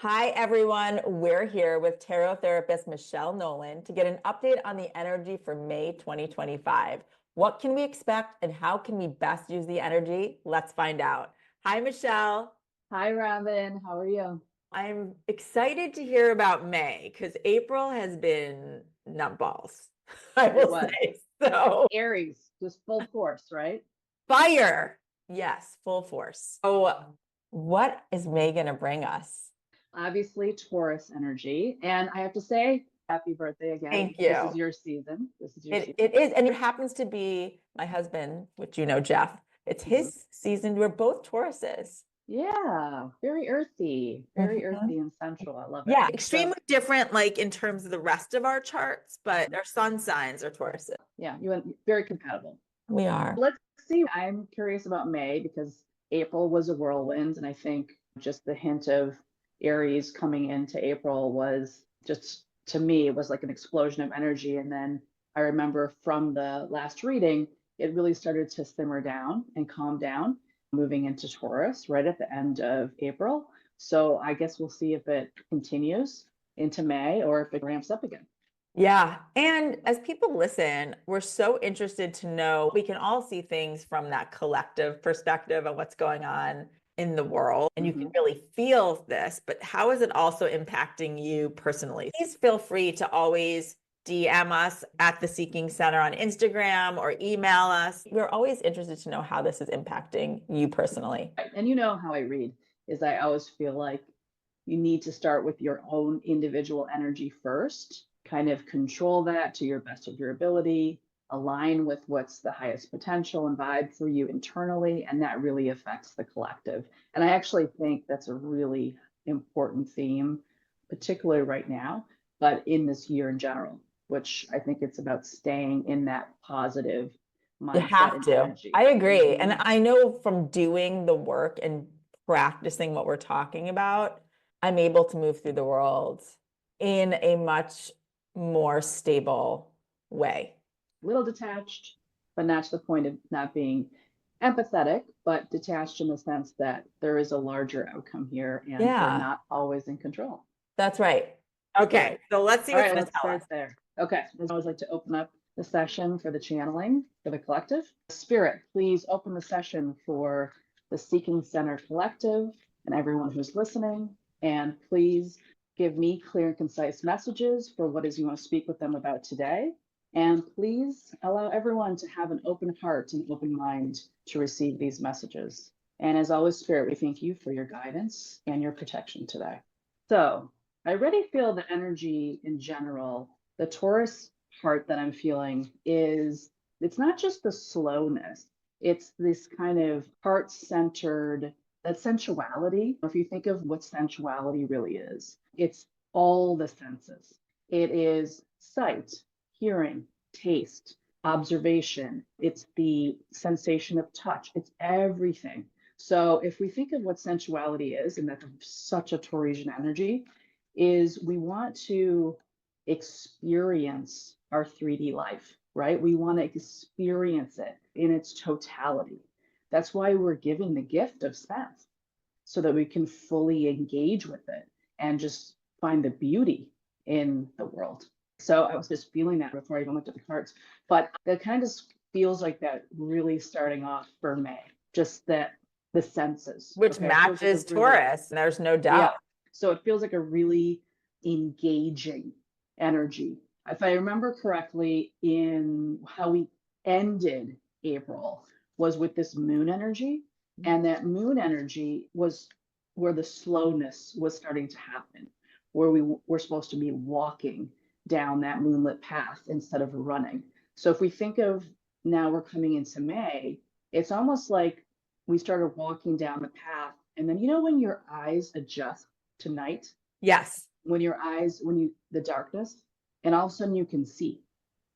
Hi, everyone. We're here with tarot therapist Michelle Nolan to get an update on the energy for May 2025. What can we expect and how can we best use the energy? Let's find out. Hi, Michelle. Hi, Robin. How are you? I'm excited to hear about May because April has been nutballs, I will say. So, Aries, just full force, right? fire. Yes, full force. So, what is May going to bring us? Obviously, Taurus energy. And I have to say, happy birthday again. Thank This you. is your season. This is your season. It is, and it happens to be my husband, which you know, Jeff. It's his season. We're both Tauruses. Yeah, very earthy, and sensual. I love it. Yeah, extremely different, like in terms of the rest of our charts, but our sun signs are Tauruses. Yeah, you went very compatible. We are. Let's see. I'm curious about May because April was a whirlwind, and I think just the hint of Aries coming into April was just, to me, it was like an explosion of energy. And then I remember from the last reading, it really started to simmer down and calm down, moving into Taurus right at the end of April. So I guess we'll see if it continues into May or if it ramps up again. Yeah. And as people listen, we're so interested to know, we can all see things from that collective perspective of what's going on in the world. And you can really feel this, but how is it also impacting you personally? Please feel free to always DM us at the Seeking Center on Instagram or email us. We're always interested to know how this is impacting you personally. And you know how I read is I always feel like you need to start with your own individual energy first, kind of control that to your best of your ability, align with what's the highest potential and vibe for you internally, and that really affects the collective. And I actually think that's a really important theme, particularly right now, but in this year in general, which I think it's about staying in that positive mindset. You have to. Energy. I agree. And I know from doing the work and practicing what we're talking about, I'm able to move through the world in a much more stable way. A little detached, but not to the point of not being empathetic, but detached in the sense that there is a larger outcome here and we're not always in control. That's right. Okay, so let's see what's going to tell us. There. Okay, I always like to open up the session for the channeling for the collective. Spirit, please open the session for the Seeking Center Collective and everyone who's listening. And please give me clear and concise messages for what is you want to speak with them about today. And please allow everyone to have an open heart and open mind to receive these messages. And as always, Spirit, we thank you for your guidance and your protection today. So I already feel the energy in general. The Taurus heart that I'm feeling is, it's not just the slowness, it's this kind of heart-centered, that sensuality. If you think of what sensuality really is, it's all the senses. It is sight, hearing, taste, observation. It's the sensation of touch. It's everything. So if we think of what sensuality is, and that's such a Taurasian energy, is we want to experience our 3D life, right? We want to experience it in its totality. That's why we're given the gift of sense, so that we can fully engage with it and just find the beauty in the world. So I was just feeling that before I even looked at the cards, but that kind of feels like that really starting off for May, just that the senses. Which matches Taurus, there's no doubt. Yeah. So it feels like a really engaging energy. If I remember correctly, in how we ended April was with this moon energy. And that moon energy was where the slowness was starting to happen, where we were supposed to be walking down that moonlit path instead of running. So if we think of now we're coming into May, it's almost like we started walking down the path. And then, you know, when your eyes adjust to night? Yes. When your eyes, the darkness, and all of a sudden you can see.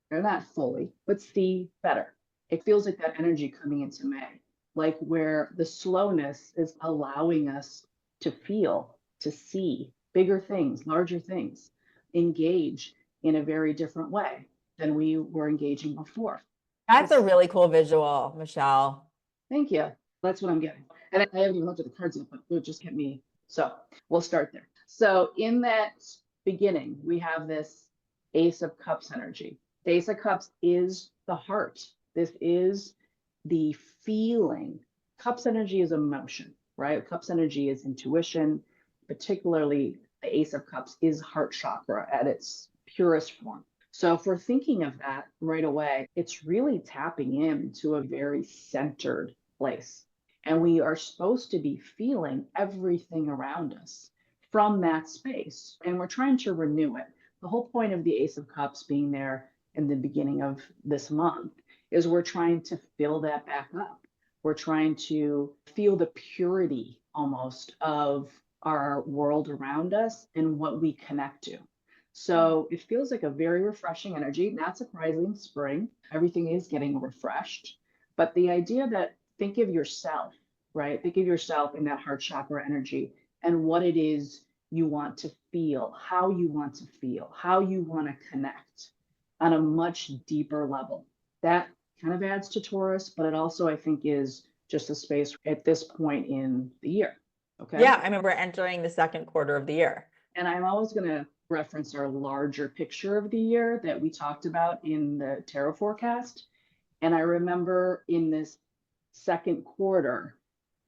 They're not fully, but see better. It feels like that energy coming into May, like where the slowness is allowing us to feel, to see bigger things, larger things, engage in a very different way than we were engaging before. That's a really cool visual, Michelle. Thank you. That's what I'm getting. And I haven't even looked at the cards yet, but it just kept me. So we'll start there. So in that beginning, we have this Ace of Cups energy. The Ace of Cups is the heart. This is the feeling. Cups energy is emotion, right? Cups energy is intuition, particularly the Ace of Cups is heart chakra at its purest form. So if we're thinking of that right away, it's really tapping into a very centered place. And we are supposed to be feeling everything around us from that space. And we're trying to renew it. The whole point of the Ace of Cups being there in the beginning of this month is we're trying to fill that back up. We're trying to feel the purity almost of our world around us and what we connect to. So it feels like a very refreshing energy, not surprising, spring. Everything is getting refreshed. But the idea that think of yourself, right? Think of yourself in that heart chakra energy and what it is you want to feel, how you want to feel, how you want to connect on a much deeper level. That kind of adds to Taurus, but it also, I think, is just a space at this point in the year. Okay. Yeah, I mean, we're entering the second quarter of the year. And I'm always going to reference our larger picture of the year that we talked about in the tarot forecast. And I remember in this second quarter,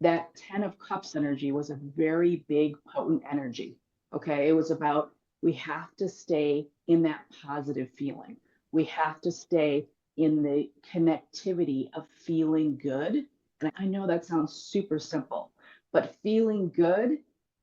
that 10 of Cups energy was a very big, potent energy. Okay. It was about we have to stay in that positive feeling. We have to stay in the connectivity of feeling good. And I know that sounds super simple, but feeling good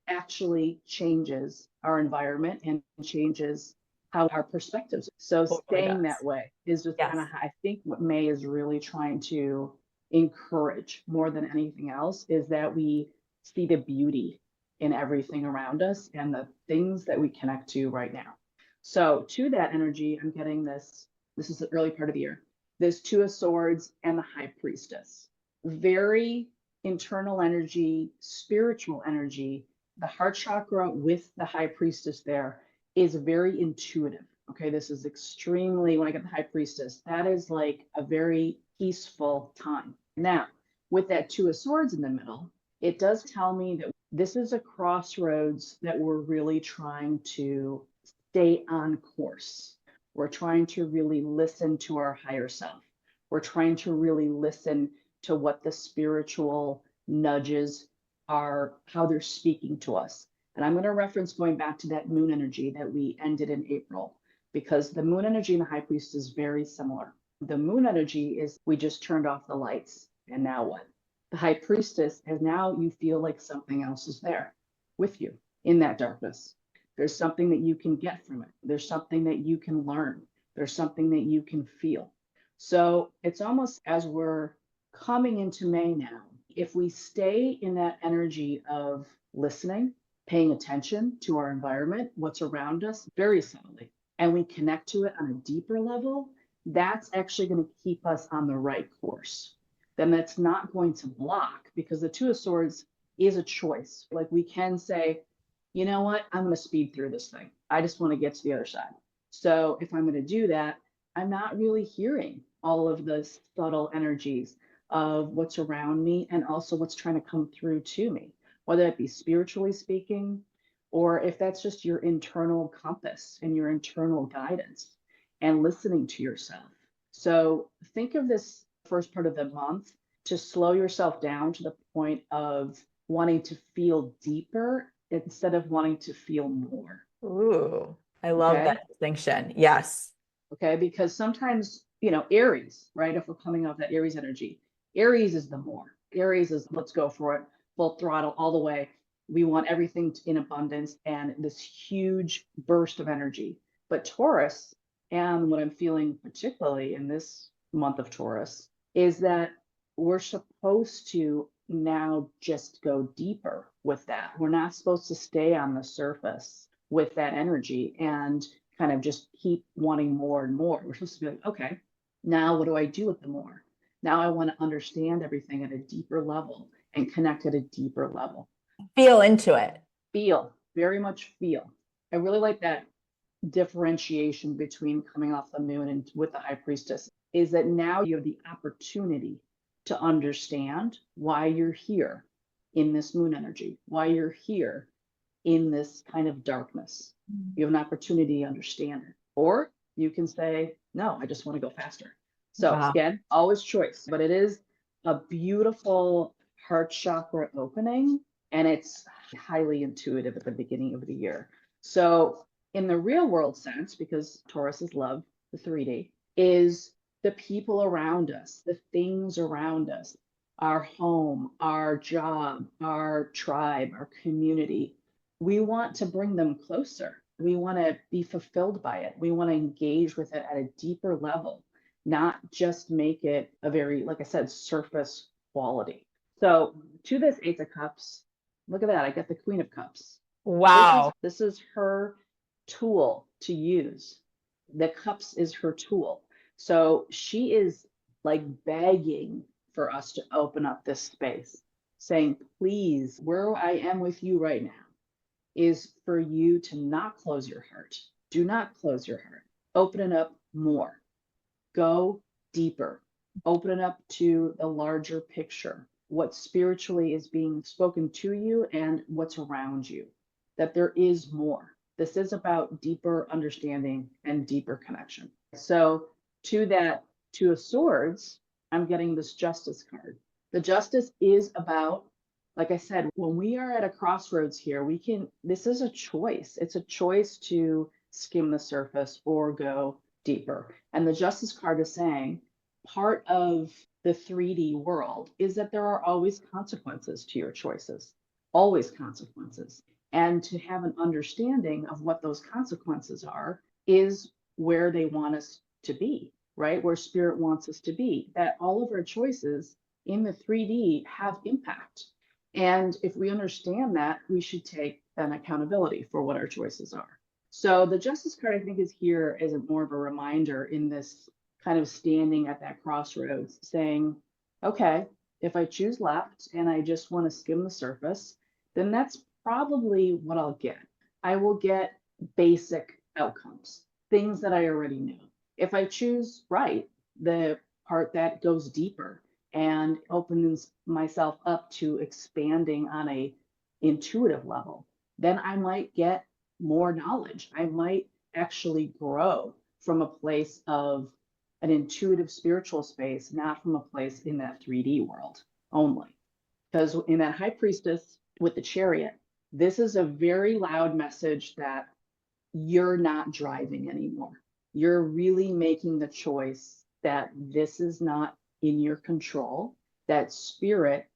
actually changes our environment and changes how our perspectives. So Totally staying does. that way is just Yes. kind of, I think what May is really trying to encourage more than anything else is that we see the beauty in everything around us and the things that we connect to right now. So to that energy, I'm getting this is the early part of the year, this Two of Swords and the High Priestess. Very internal energy, spiritual energy. The heart chakra with the High Priestess there is very intuitive. Okay, this is extremely, when I get the High Priestess, that is like a very peaceful time. Now, with that Two of Swords in the middle, it does tell me that this is a crossroads that we're really trying to stay on course. We're trying to really listen to our higher self. We're trying to really listen to what the spiritual nudges are, how they're speaking to us. And I'm going to reference going back to that moon energy that we ended in April, because the moon energy and the High Priest is very similar. The moon energy is we just turned off the lights, and now what? The High Priestess is now you feel like something else is there with you in that darkness. There's something that you can get from it. There's something that you can learn. There's something that you can feel. So it's almost as we're coming into May now, if we stay in that energy of listening, paying attention to our environment, what's around us very subtly, and we connect to it on a deeper level, that's actually going to keep us on the right course. Then that's not going to block, because the Two of Swords is a choice. Like we can say, you know what, I'm going to speed through this thing. I just want to get to the other side. So if I'm going to do that, I'm not really hearing all of the subtle energies of what's around me and also what's trying to come through to me, whether it be spiritually speaking, or if that's just your internal compass and your internal guidance and listening to yourself. So think of this first part of the month to slow yourself down to the point of wanting to feel deeper instead of wanting to feel more. Ooh, I love Okay. that distinction. Yes. Okay. Because sometimes, Aries, right? If we're coming off that Aries energy, Aries is the more. Aries is let's go for it, full throttle all the way. We want everything in abundance and this huge burst of energy. But Taurus, and what I'm feeling particularly in this month of Taurus, is that we're supposed to now just go deeper with that. We're not supposed to stay on the surface with that energy and kind of just keep wanting more and more. We're supposed to be like, okay, now what do I do with the more? Now I want to understand everything at a deeper level and connect at a deeper level. Feel into it. Feel, very much feel. I really like that differentiation between coming off the moon and with the High Priestess is that now you have the opportunity to understand why you're here in this moon energy, why you're here in this kind of darkness. You have an opportunity to understand it. Or you can say, no, I just want to go faster. So Wow. again, always choice, but it is a beautiful heart chakra opening, and it's highly intuitive at the beginning of the year. So in the real world sense, because Taurus is love, the 3D, is the people around us, the things around us, our home, our job, our tribe, our community. We want to bring them closer. We want to be fulfilled by it. We want to engage with it at a deeper level, not just make it a very, like I said, surface quality. So to this Eight of Cups, look at that. I got the Queen of Cups. Wow. This is her tool to use. The cups is her tool. So she is like begging for us to open up this space, saying, please, where I am with you right now is for you to not close your heart. Do not close your heart. Open it up more. Go deeper. Open it up to the larger picture, what spiritually is being spoken to you and what's around you, that there is more. This is about deeper understanding and deeper connection. So to that Two of Swords, I'm getting this Justice card. The Justice is about, like I said, when we are at a crossroads here, this is a choice. It's a choice to skim the surface or go deeper. And the Justice card is saying part of the 3D world is that there are always consequences to your choices, always consequences. And to have an understanding of what those consequences are is where they want us to be, right? Where spirit wants us to be, that all of our choices in the 3D have impact. And if we understand that, we should take an accountability for what our choices are. So the Justice card, I think, is here as more of a reminder in this kind of standing at that crossroads, saying, okay, if I choose left and I just want to skim the surface, then that's probably what I'll get. I will get basic outcomes, things that I already knew. If I choose right, the part that goes deeper and opens myself up to expanding on a intuitive level, then I might get more knowledge. I might actually grow from a place of an intuitive spiritual space, not from a place in that 3D world only. Because in that High Priestess with the Chariot, this is a very loud message that you're not driving anymore. You're really making the choice that this is not in your control, that spirit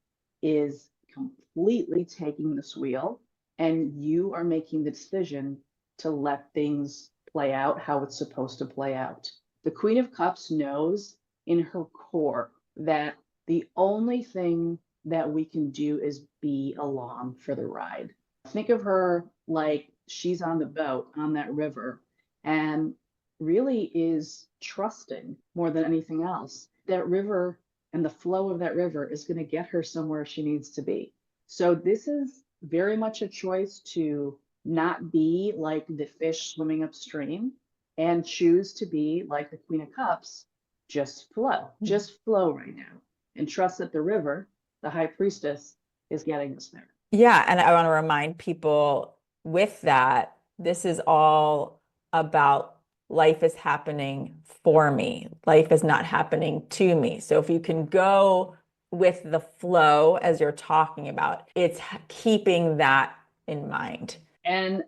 is completely taking this wheel, and you are making the decision to let things play out how it's supposed to play out. The Queen of Cups knows in her core that the only thing that we can do is be along for the ride. Think of her like she's on the boat on that river and really is trusting more than anything else. That river and the flow of that river is going to get her somewhere she needs to be. So this is very much a choice to not be like the fish swimming upstream and choose to be like the Queen of Cups, just flow right now, and trust that the river, the High Priestess, is getting us there. Yeah, and I want to remind people with that, this is all about life is happening for me. Life is not happening to me. So if you can go with the flow as you're talking about, it's keeping that in mind. And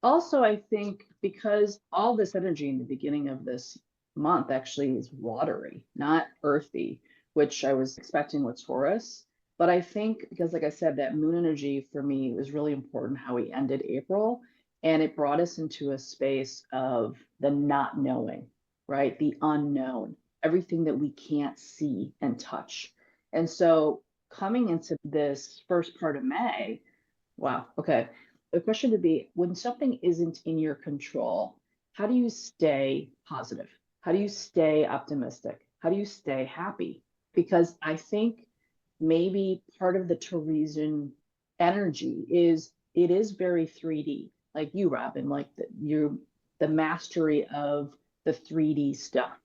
also, I think because all this energy in the beginning of this month actually is watery, not earthy, which I was expecting with Taurus. But I think because, like I said, that moon energy for me was really important how we ended April. And it brought us into a space of the not knowing, right? The unknown, everything that we can't see and touch. And so coming into this first part of May, wow, okay. The question would be, when something isn't in your control, how do you stay positive? How do you stay optimistic? How do you stay happy? Because I think maybe part of the Taurusian energy is it is very 3D, like you, Robin, like the mastery of the 3D stuff,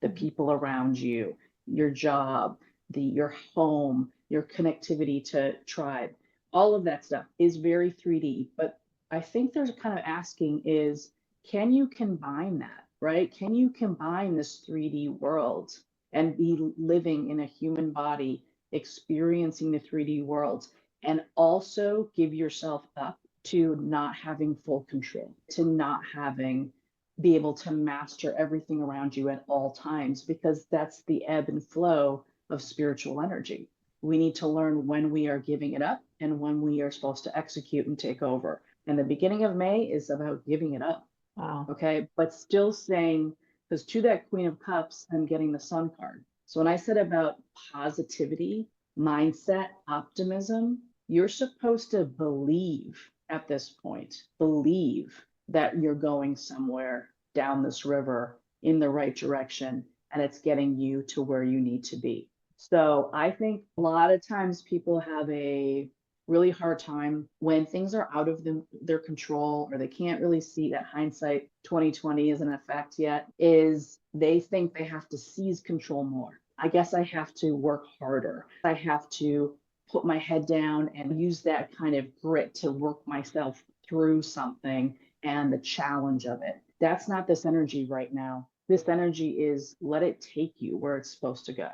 the people around you, your job, your home, your connectivity to tribe. all of that stuff is very 3D. But I think there's kind of asking is, can you combine that, right? Can you combine this 3D world and be living in a human body, experiencing the 3D world, and also give yourself up to not having full control, to not having be able to master everything around you at all times, because that's the ebb and flow of spiritual energy. We need to learn when we are giving it up and when we are supposed to execute and take over. And the beginning of May is about giving it up. Wow. Okay. But still saying, because to that Queen of Cups, I'm getting the Sun card. So when I said about positivity, mindset, optimism, you're supposed to believe at this point, believe that you're going somewhere down this river in the right direction and it's getting you to where you need to be. So I think a lot of times people have a really hard time when things are out of their control, or they can't really see that hindsight 2020 isn't in effect yet, is they think they have to seize control more. I guess I have to work harder. I have to put my head down and use that kind of grit to work myself through something and the challenge of it. That's not this energy right now. This energy is let it take you where it's supposed to go.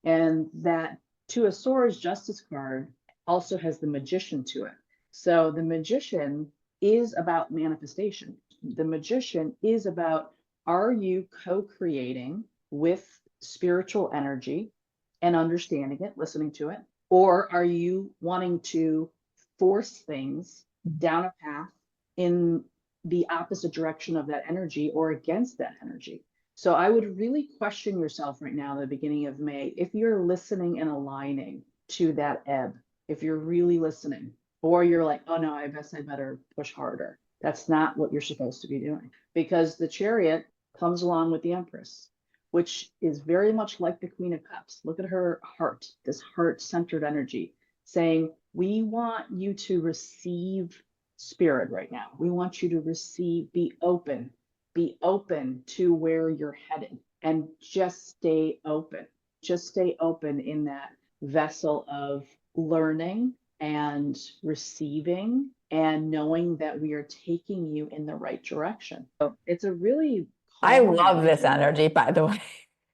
And that Two of Swords Justice card also has the Magician to it. So the Magician is about manifestation. The Magician is about, are you co-creating with spiritual energy and understanding it, listening to it? Or are you wanting to force things down a path in the opposite direction of that energy or against that energy? So I would really question yourself right now at the beginning of May, if you're listening and aligning to that ebb, if you're really listening, or you're like, oh no, I guess I better push harder. That's not what you're supposed to be doing, because the Chariot comes along with the Empress, which is very much like the Queen of Cups. Look at her heart, this heart-centered energy, saying, we want you to receive spirit right now. We want you to receive, be open to where you're headed, and just stay open. Just stay open in that vessel of learning and receiving and knowing that we are taking you in the right direction. So it's a really I love this energy, by the way.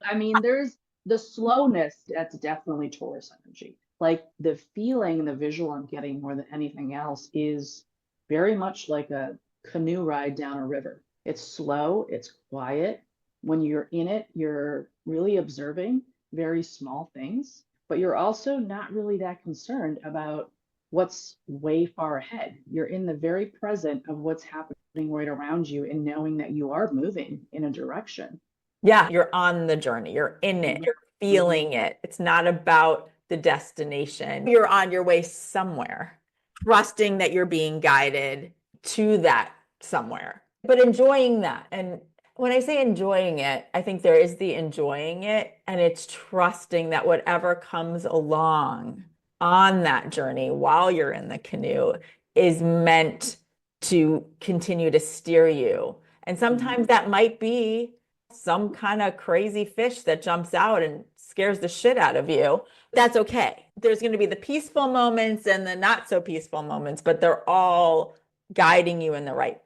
I mean, there's the slowness, that's definitely Taurus energy. Like the feeling, the visual I'm getting more than anything else is very much like a canoe ride down a river. It's slow, it's quiet. When you're in it, you're really observing very small things, but you're also not really that concerned about what's way far ahead. You're in the very present of what's happening right around you and knowing that you are moving in a direction. Yeah, you're on the journey, you're in it, you're feeling it. It's not about the destination. You're on your way somewhere, trusting that you're being guided to that somewhere, but enjoying that. And when I say enjoying it, I think there is the enjoying it, and it's trusting that whatever comes along on that journey while you're in the canoe is meant to continue to steer you. And sometimes that might be some kind of crazy fish that jumps out and scares the shit out of you. That's okay. There's going to be the peaceful moments and the not so peaceful moments, but they're all guiding you in the right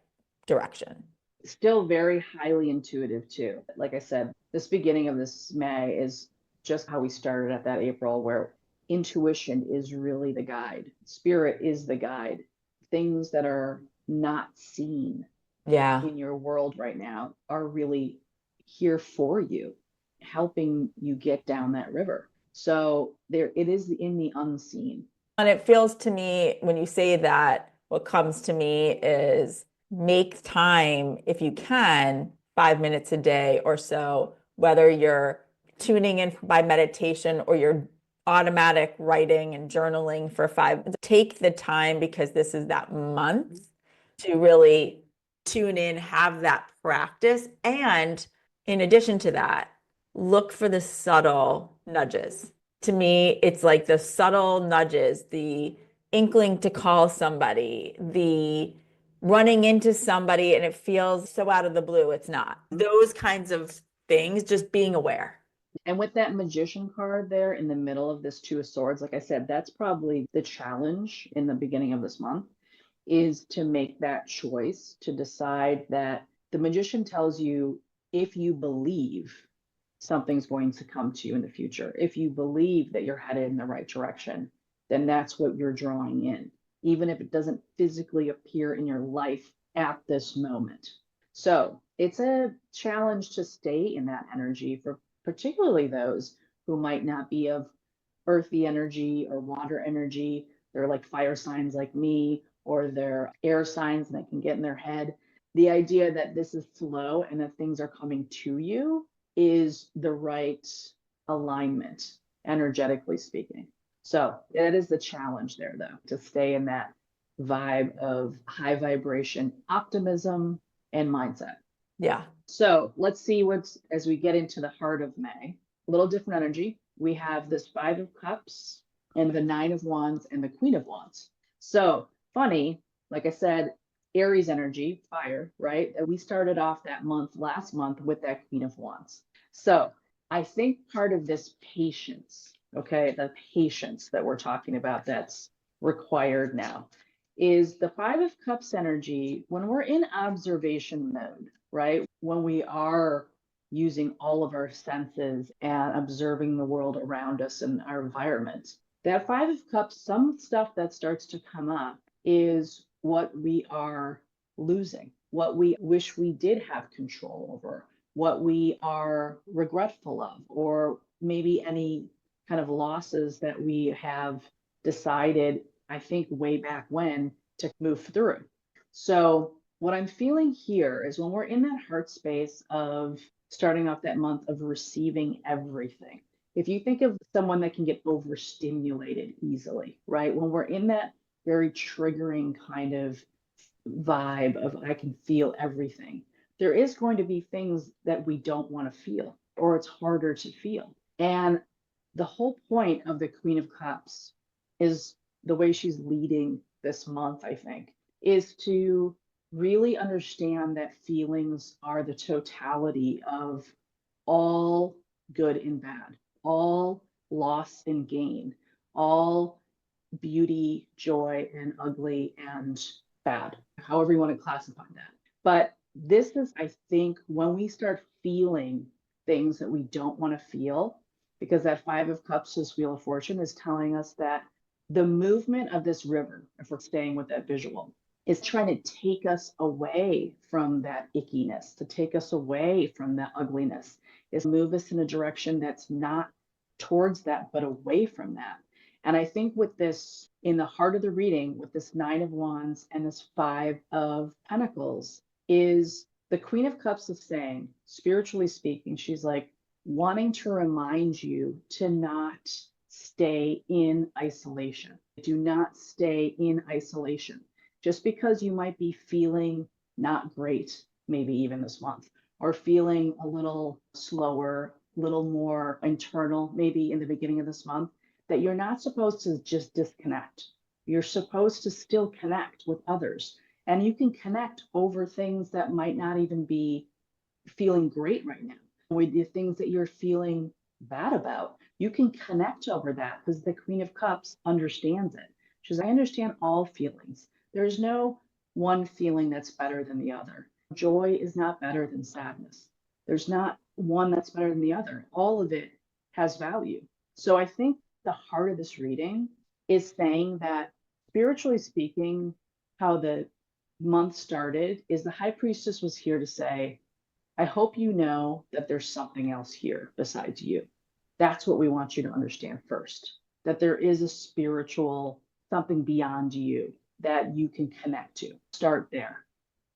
direction. Still very highly intuitive too. Like I said, this beginning of this May is just how we started at that April, where intuition is really the guide. Spirit is the guide. Things that are not seen in your world right now are really here for you, helping you get down that river. So there it is in the unseen. And it feels to me, when you say that, what comes to me is make time, if you can, 5 minutes a day or so, whether you're tuning in by meditation or you're automatic writing and journaling for 5. Take the time, because this is that month to really tune in, have that practice. And in addition to that, look for the subtle nudges. To me, it's like the subtle nudges, the inkling to call somebody, the running into somebody and it feels so out of the blue. It's not. Those kinds of things, just being aware. And with that magician card there in the middle of this Two of Swords, like I said, that's probably the challenge in the beginning of this month, is to make that choice to decide that the magician tells you, if you believe something's going to come to you in the future, if you believe that you're headed in the right direction, then that's what you're drawing in, even if it doesn't physically appear in your life at this moment. So it's a challenge to stay in that energy for particularly those who might not be of earthy energy or water energy. They're like fire signs like me, or they're air signs and they can get in their head. The idea that this is slow and that things are coming to you is the right alignment, energetically speaking. So that is the challenge there, though, to stay in that vibe of high vibration optimism and mindset. Yeah. So let's see what's, as we get into the heart of May, a little different energy. We have this Five of Cups and the Nine of Wands and the Queen of Wands. So funny, like I said, Aries energy, fire, right? We started off that month last month with that Queen of Wands. So I think part of this patience, okay, the patience that we're talking about that's required now, is the Five of Cups energy when we're in observation mode, right? When we are using all of our senses and observing the world around us and our environment. That Five of Cups, some stuff that starts to come up is what we are losing, what we wish we did have control over, what we are regretful of, or maybe any kind of losses that we have decided, I think, way back when to move through. So, what I'm feeling here is when we're in that heart space of starting off that month of receiving everything. If you think of someone that can get overstimulated easily, right? When we're in that very triggering kind of vibe of I can feel everything, there is going to be things that we don't want to feel, or it's harder to feel. And the whole point of the Queen of Cups is the way she's leading this month, I think, is to really understand that feelings are the totality of all good and bad, all loss and gain, all beauty, joy, and ugly and bad, however you want to classify that. But this is, I think, when we start feeling things that we don't want to feel, because that Five of Cups, this Wheel of Fortune, is telling us that the movement of this river, if we're staying with that visual, is trying to take us away from that ickiness, to take us away from that ugliness, is move us in a direction that's not towards that, but away from that. And I think with this, in the heart of the reading, with this Nine of Wands and this Five of Pentacles, is the Queen of Cups is saying, spiritually speaking, she's like wanting to remind you to not stay in isolation. Do not stay in isolation. Just because you might be feeling not great, maybe even this month, or feeling a little slower, a little more internal, maybe in the beginning of this month, that you're not supposed to just disconnect. You're supposed to still connect with others. And you can connect over things that might not even be feeling great right now, with the things that you're feeling bad about. You can connect over that because the Queen of Cups understands it. She says, I understand all feelings. There's no one feeling that's better than the other. Joy is not better than sadness. There's not one that's better than the other. All of it has value. So I think the heart of this reading is saying that, spiritually speaking, how the month started is the High Priestess was here to say, I hope you know that there's something else here besides you. That's what we want you to understand first, that there is a spiritual something beyond you that you can connect to. Start there.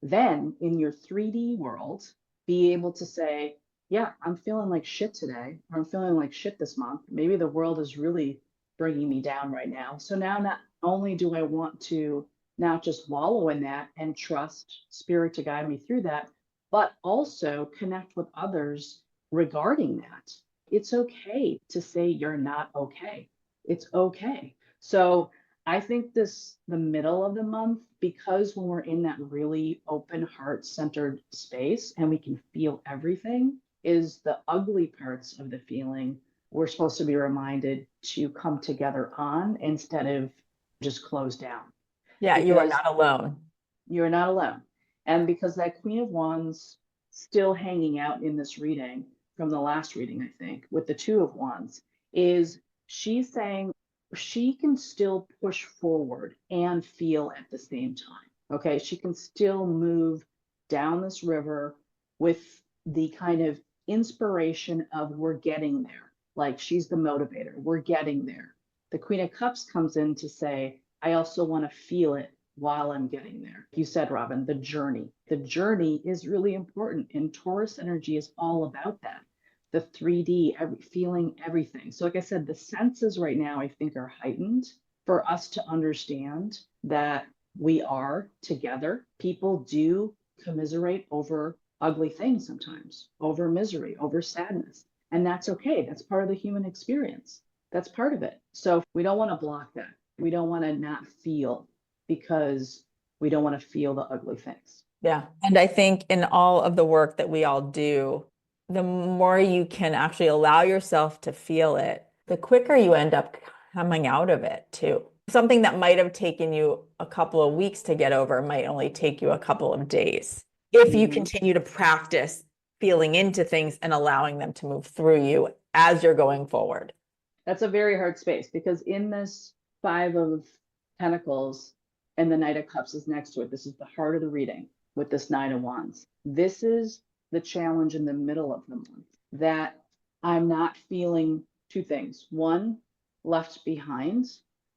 Then in your 3D world, be able to say, yeah, I'm feeling like shit today, or I'm feeling like shit this month. Maybe the world is really bringing me down right now. So now not only do I want to not just wallow in that and trust spirit to guide me through that, but also connect with others regarding that. It's okay to say you're not okay. It's okay. So I think the middle of the month, because when we're in that really open heart centered space and we can feel everything, is the ugly parts of the feeling we're supposed to be reminded to come together on instead of just close down. Yeah, you are Because not alone. you're not alone. And because that Queen of Wands still hanging out in this reading from the last reading, I think, with the Two of Wands, is she's saying she can still push forward and feel at the same time. Okay. She can still move down this river with the kind of inspiration of we're getting there. Like she's the motivator. We're getting there. The Queen of Cups comes in to say, I also want to feel it while I'm getting there. You said, Robin, the journey. The journey is really important. And Taurus energy is all about that. The 3D, feeling everything. So, like I said, the senses right now, I think, are heightened for us to understand that we are together. People do commiserate over ugly things sometimes, over misery, over sadness. And that's okay. That's part of the human experience. That's part of it. So we don't want to block that. We don't want to not feel because we don't want to feel the ugly things. Yeah. And I think in all of the work that we all do, the more you can actually allow yourself to feel it, the quicker you end up coming out of it too. Something that might have taken you a couple of weeks to get over might only take you a couple of days if you continue to practice feeling into things and allowing them to move through you as you're going forward. That's a very hard space because in this Five of Pentacles and the Knight of Cups is next to it. This is the heart of the reading with this Nine of Wands. This is the challenge in the middle of the month that I'm not feeling two things. One, left behind,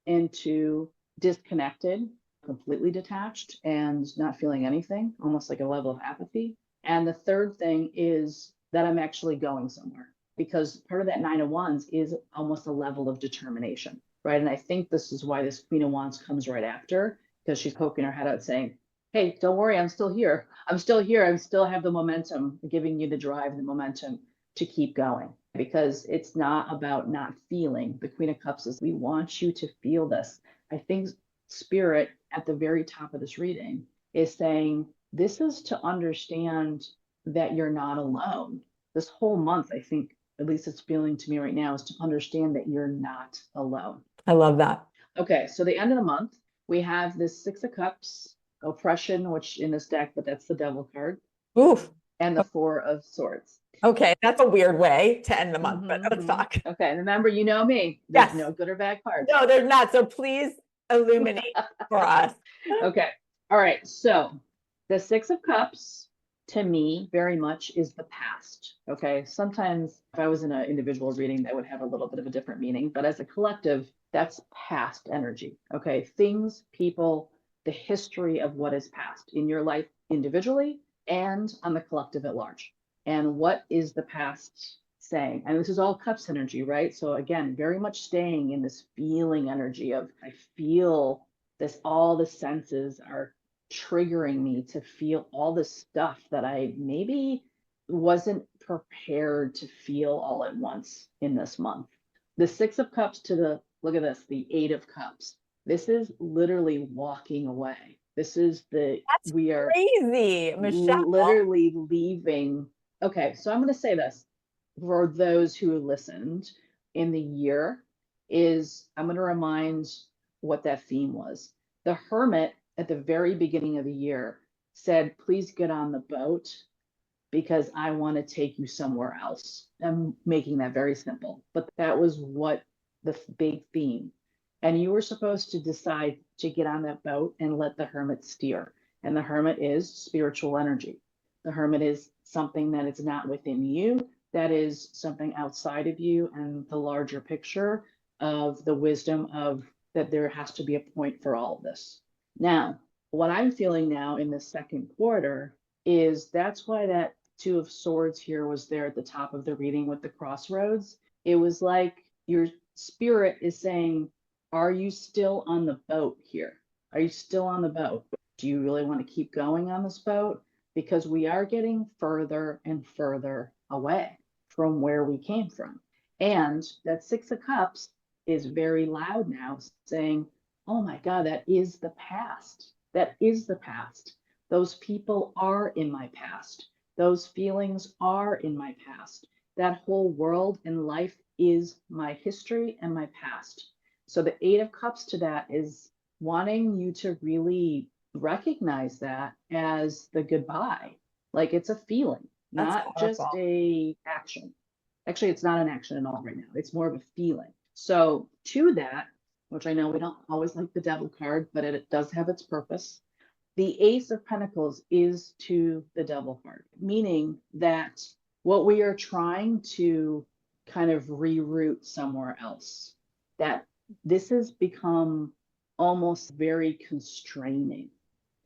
and two, disconnected, completely detached and not feeling anything, almost like a level of apathy. And the third thing is that I'm actually going somewhere because part of that Nine of Wands is almost a level of determination, right? And I think this is why this Queen of Wands comes right after, because she's poking her head out saying, hey, don't worry, I'm still here. I'm still here. I still have the momentum, giving you the drive, the momentum to keep going, because it's not about not feeling. The Queen of Cups is, we want you to feel this. I think Spirit at the very top of this reading is saying, this is to understand that you're not alone. This whole month, I think, at least it's feeling to me right now, is to understand that you're not alone. I love that. Okay, so the end of the month, we have this Six of Cups, oppression, which in this deck, but that's the Devil card. Oof. And the Four of Swords. Okay, that's a weird way to end the month, but let's talk. Okay, remember, you know me. There's no good or bad cards. No, there's not. So please illuminate for us. Okay, all right. So the Six of Cups, to me, very much is the past. Okay, sometimes if I was in an individual reading, that would have a little bit of a different meaning, but as a collective, that's past energy. Okay, things, people, the history of what is past in your life individually and on the collective at large. And what is the past saying? And this is all Cups energy, right? So again, very much staying in this feeling energy of, I feel this, all the senses are triggering me to feel all this stuff that I maybe wasn't prepared to feel all at once in this month. The Six of Cups to the, look at this, the Eight of Cups. This is literally walking away. This is the, That's we are crazy, Michelle. literally leaving. Okay, so I'm going to say this for those who listened in the year is, I'm going to remind what that theme was. The Hermit at the very beginning of the year said, please get on the boat because I want to take you somewhere else. I'm making that very simple, but that was what the big theme. And you were supposed to decide to get on that boat and let the Hermit steer. And the Hermit is spiritual energy. The Hermit is something that is not within you, that is something outside of you, and the larger picture of the wisdom of that there has to be a point for all of this. Now, what I'm feeling now in the second quarter is that's why that Two of Swords here was there at the top of the reading with the crossroads. It was like your spirit is saying, are you still on the boat here? Are you still on the boat? Do you really want to keep going on this boat? Because we are getting further and further away from where we came from. And that Six of Cups is very loud now, saying, oh my God, that is the past. That is the past. Those people are in my past. Those feelings are in my past. That whole world and life is my history and my past. So the Eight of Cups to that is wanting you to really recognize that as the goodbye. Like it's a feeling, That's not just powerful. a action. Actually, it's not an action at all right now. It's more of a feeling. So to that, which I know we don't always like the devil card, but it does have its purpose. The Ace of Pentacles is to the devil card, meaning that what we are trying to kind of reroute somewhere else, that this has become almost very constraining.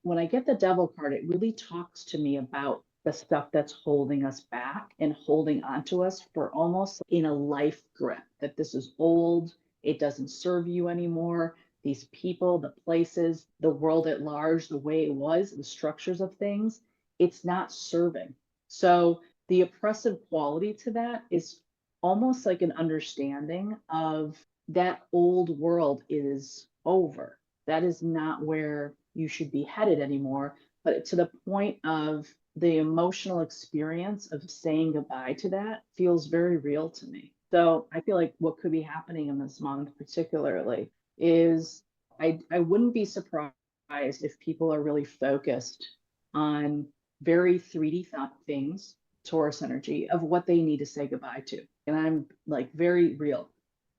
When I get the devil card, it really talks to me about the stuff that's holding us back and holding onto us for almost in a life grip, that this is old, it doesn't serve you anymore. These people, the places, the world at large, the way it was, the structures of things, it's not serving. So the oppressive quality to that is almost like an understanding of that old world is over. That is not where you should be headed anymore. But to the point of the emotional experience of saying goodbye to that feels very real to me. So I feel like what could be happening in this month, particularly, is I wouldn't be surprised if people are really focused on very 3D thought things, Taurus energy, of what they need to say goodbye to. And I'm like very real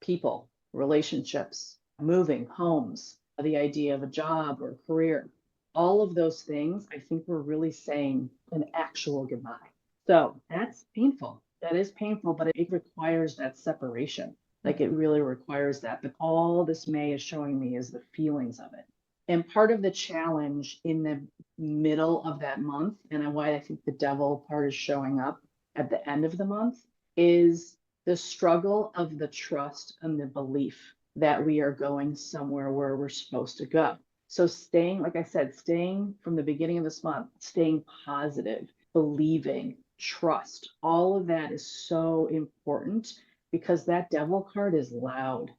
people, relationships, moving, homes, the idea of a job or a career. All of those things, I think we're really saying an actual goodbye. So that's painful. That is painful, but it requires that separation. Like it really requires that. But all this May is showing me is the feelings of it. And part of the challenge in the middle of that month, and why I think the devil part is showing up at the end of the month, is the struggle of the trust and the belief that we are going somewhere where we're supposed to go. So staying, like I said, staying from the beginning of this month, staying positive, believing, trust, all of that is so important because that devil card is loud.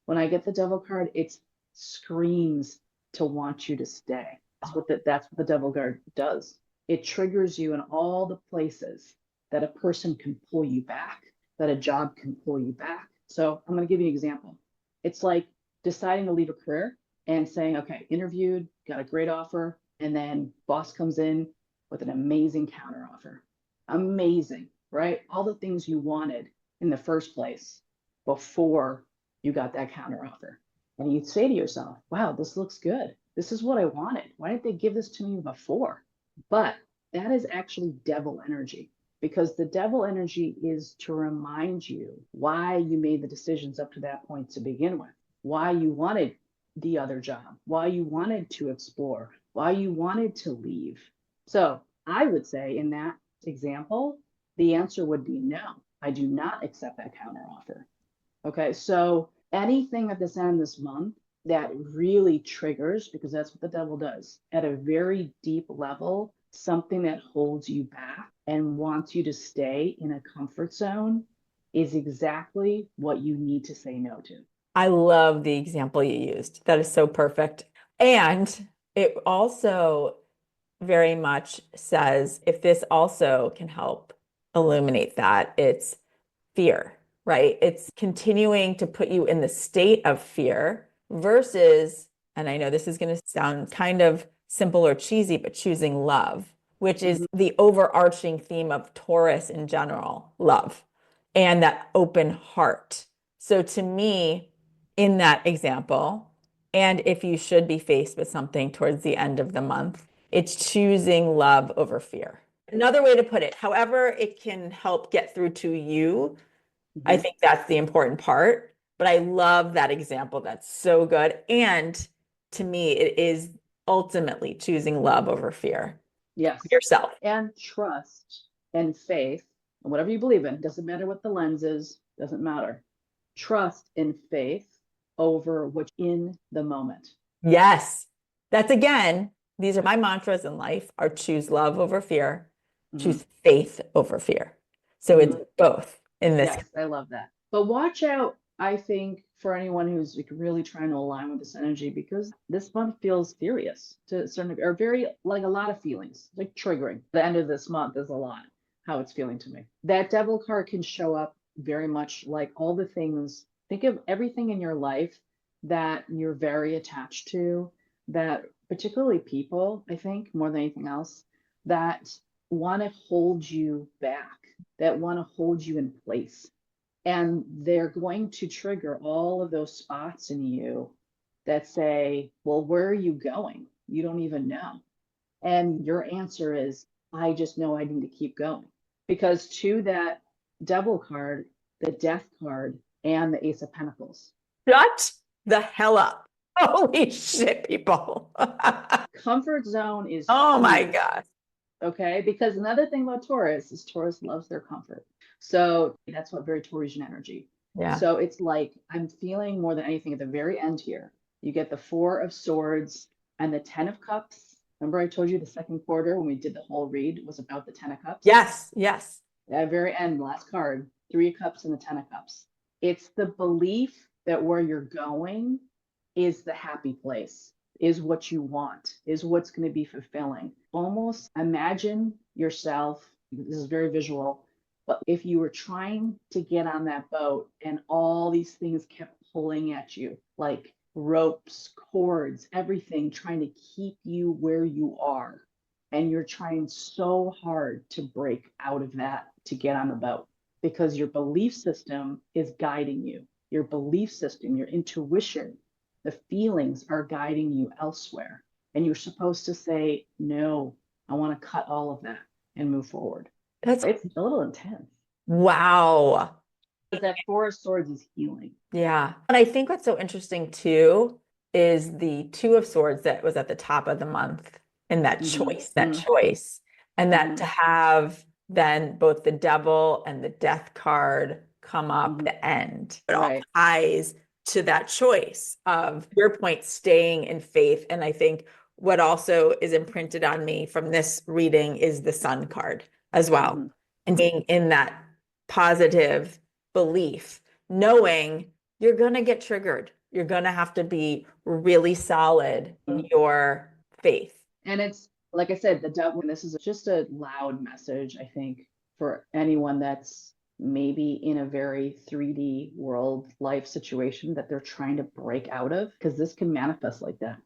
When I get the devil card, it screams to want you to stay. That's what the devil card does. It triggers you in all the places that a person can pull you back, that a job can pull you back. So I'm going to give you an example. It's like deciding to leave a career and saying, okay, interviewed, got a great offer, and then boss comes in with an amazing counter offer. Amazing, right? All the things you wanted in the first place before you got that counter offer. And you say to yourself, wow, this looks good. This is what I wanted. Why didn't they give this to me before? But that is actually devil energy, because the devil energy is to remind you why you made the decisions up to that point to begin with, why you wanted the other job, why you wanted to explore, why you wanted to leave. So I would say in that example, the answer would be no, I do not accept that counter offer. Okay, so anything at this end of this month that really triggers, because that's what the devil does, at a very deep level, something that holds you back and wants you to stay in a comfort zone is exactly what you need to say no to. I love the example you used. That is so perfect. And it also very much says if this also can help illuminate that, it's fear, right? It's continuing to put you in the state of fear versus, and I know this is going to sound kind of simple or cheesy, but choosing love, which is the overarching theme of Taurus in general, love, and that open heart. So to me, in that example, and if you should be faced with something towards the end of the month, it's choosing love over fear. Another way to put it, however it can help get through to you, I think that's the important part. But I love that example. That's so good. And to me, it is ultimately choosing love over fear. Yes. Yourself. And trust and faith, and whatever you believe in, doesn't matter what the lens is, doesn't matter. Trust and faith over what's in the moment. Yes. That's again, these are my mantras in life are choose love over fear, choose faith over fear. So it's both in this. Yes, I love that. But watch out I think for anyone who's like really trying to align with this energy, because this month feels serious to a certain degree, or very like a lot of feelings, like triggering. The end of this month is a lot, how it's feeling to me. That devil card can show up very much like all the things, think of everything in your life that you're very attached to, that particularly people, I think, more than anything else, that want to hold you back, that want to hold you in place. And they're going to trigger all of those spots in you that say, well, where are you going? You don't even know. And your answer is, I just know I need to keep going. Because to that devil card, the death card, and the ace of pentacles. Shut the hell up. Holy shit, people. Comfort zone is Oh my huge. God. Okay, because another thing about Taurus is Taurus loves their comfort. So that's what very Taurasian energy. Yeah. So it's like I'm feeling more than anything at the very end here. You get the Four of Swords and the Ten of Cups. Remember, I told you the second quarter when we did the whole read was about the Ten of Cups? Yes, yes. At the very end, last card, Three of Cups and the Ten of Cups. It's the belief that where you're going is the happy place, is what you want, is what's going to be fulfilling. Almost imagine yourself, this is very visual, but if you were trying to get on that boat and all these things kept pulling at you, like ropes, cords, everything trying to keep you where you are, and you're trying so hard to break out of that to get on the boat because your belief system is guiding you. Your belief system, your intuition, the feelings are guiding you elsewhere. And you're supposed to say, no, I want to cut all of that and move forward. That's It's a little intense. wow. But that Four of Swords is healing. Yeah. And I think what's so interesting too is the Two of Swords that was at the top of the month and that choice, and that to have then both the devil and the death card come up the end. It all ties to that choice of your point, staying in faith. And I think what also is imprinted on me from this reading is the Sun card as well. And being in that positive belief, knowing you're going to get triggered. You're going to have to be really solid in your faith. And it's, like I said, the devil, and this is just a loud message, I think, for anyone that's maybe in a very 3D world life situation that they're trying to break out of, because this can manifest like that.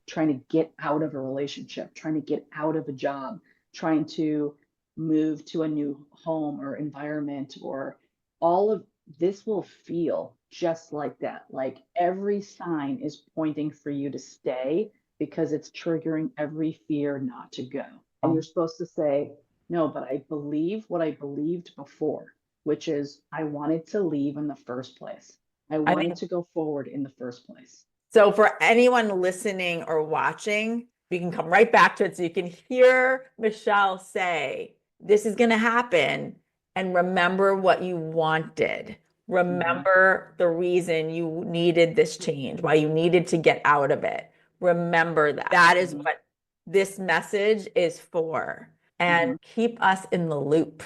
Trying to get out of a relationship, trying to get out of a job, trying to move to a new home or environment, or all of this will feel just like that. Like every sign is pointing for you to stay because it's triggering every fear not to go. And you're supposed to say, no, but I believe what I believed before, which is I wanted to leave in the first place. I wanted to go forward in the first place. So for anyone listening or watching, we can come right back to it so you can hear Michelle say, this is going to happen. And remember what you wanted. Remember the reason you needed this change, why you needed to get out of it. Remember that. That is what this message is for. And keep us in the loop.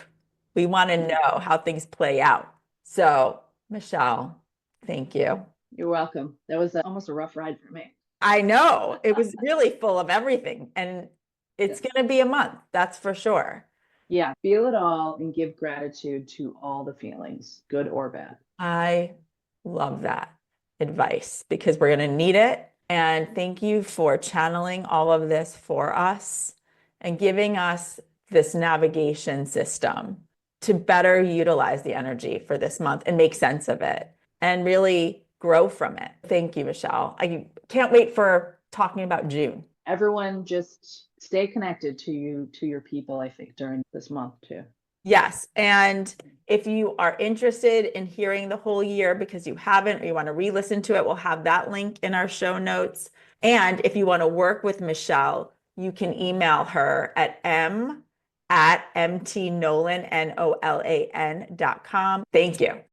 We want to know how things play out. So, Michelle, thank you. You're welcome. That was almost a rough ride for me. I know. It was really full of everything. And it's going to be a month, that's for sure. Yeah, feel it all and give gratitude to all the feelings, good or bad. I love that advice because we're going to need it. And thank you for channeling all of this for us and giving us this navigation system to better utilize the energy for this month and make sense of it and really grow from it. Thank you, Michelle. I can't wait for talking about June. Everyone just stay connected to you, to your people, I think, during this month too. Yes. And if you are interested in hearing the whole year because you haven't or you want to re-listen to it, we'll have that link in our show notes. And if you want to work with Michelle, you can email her at m@mtnolan.com. Thank you.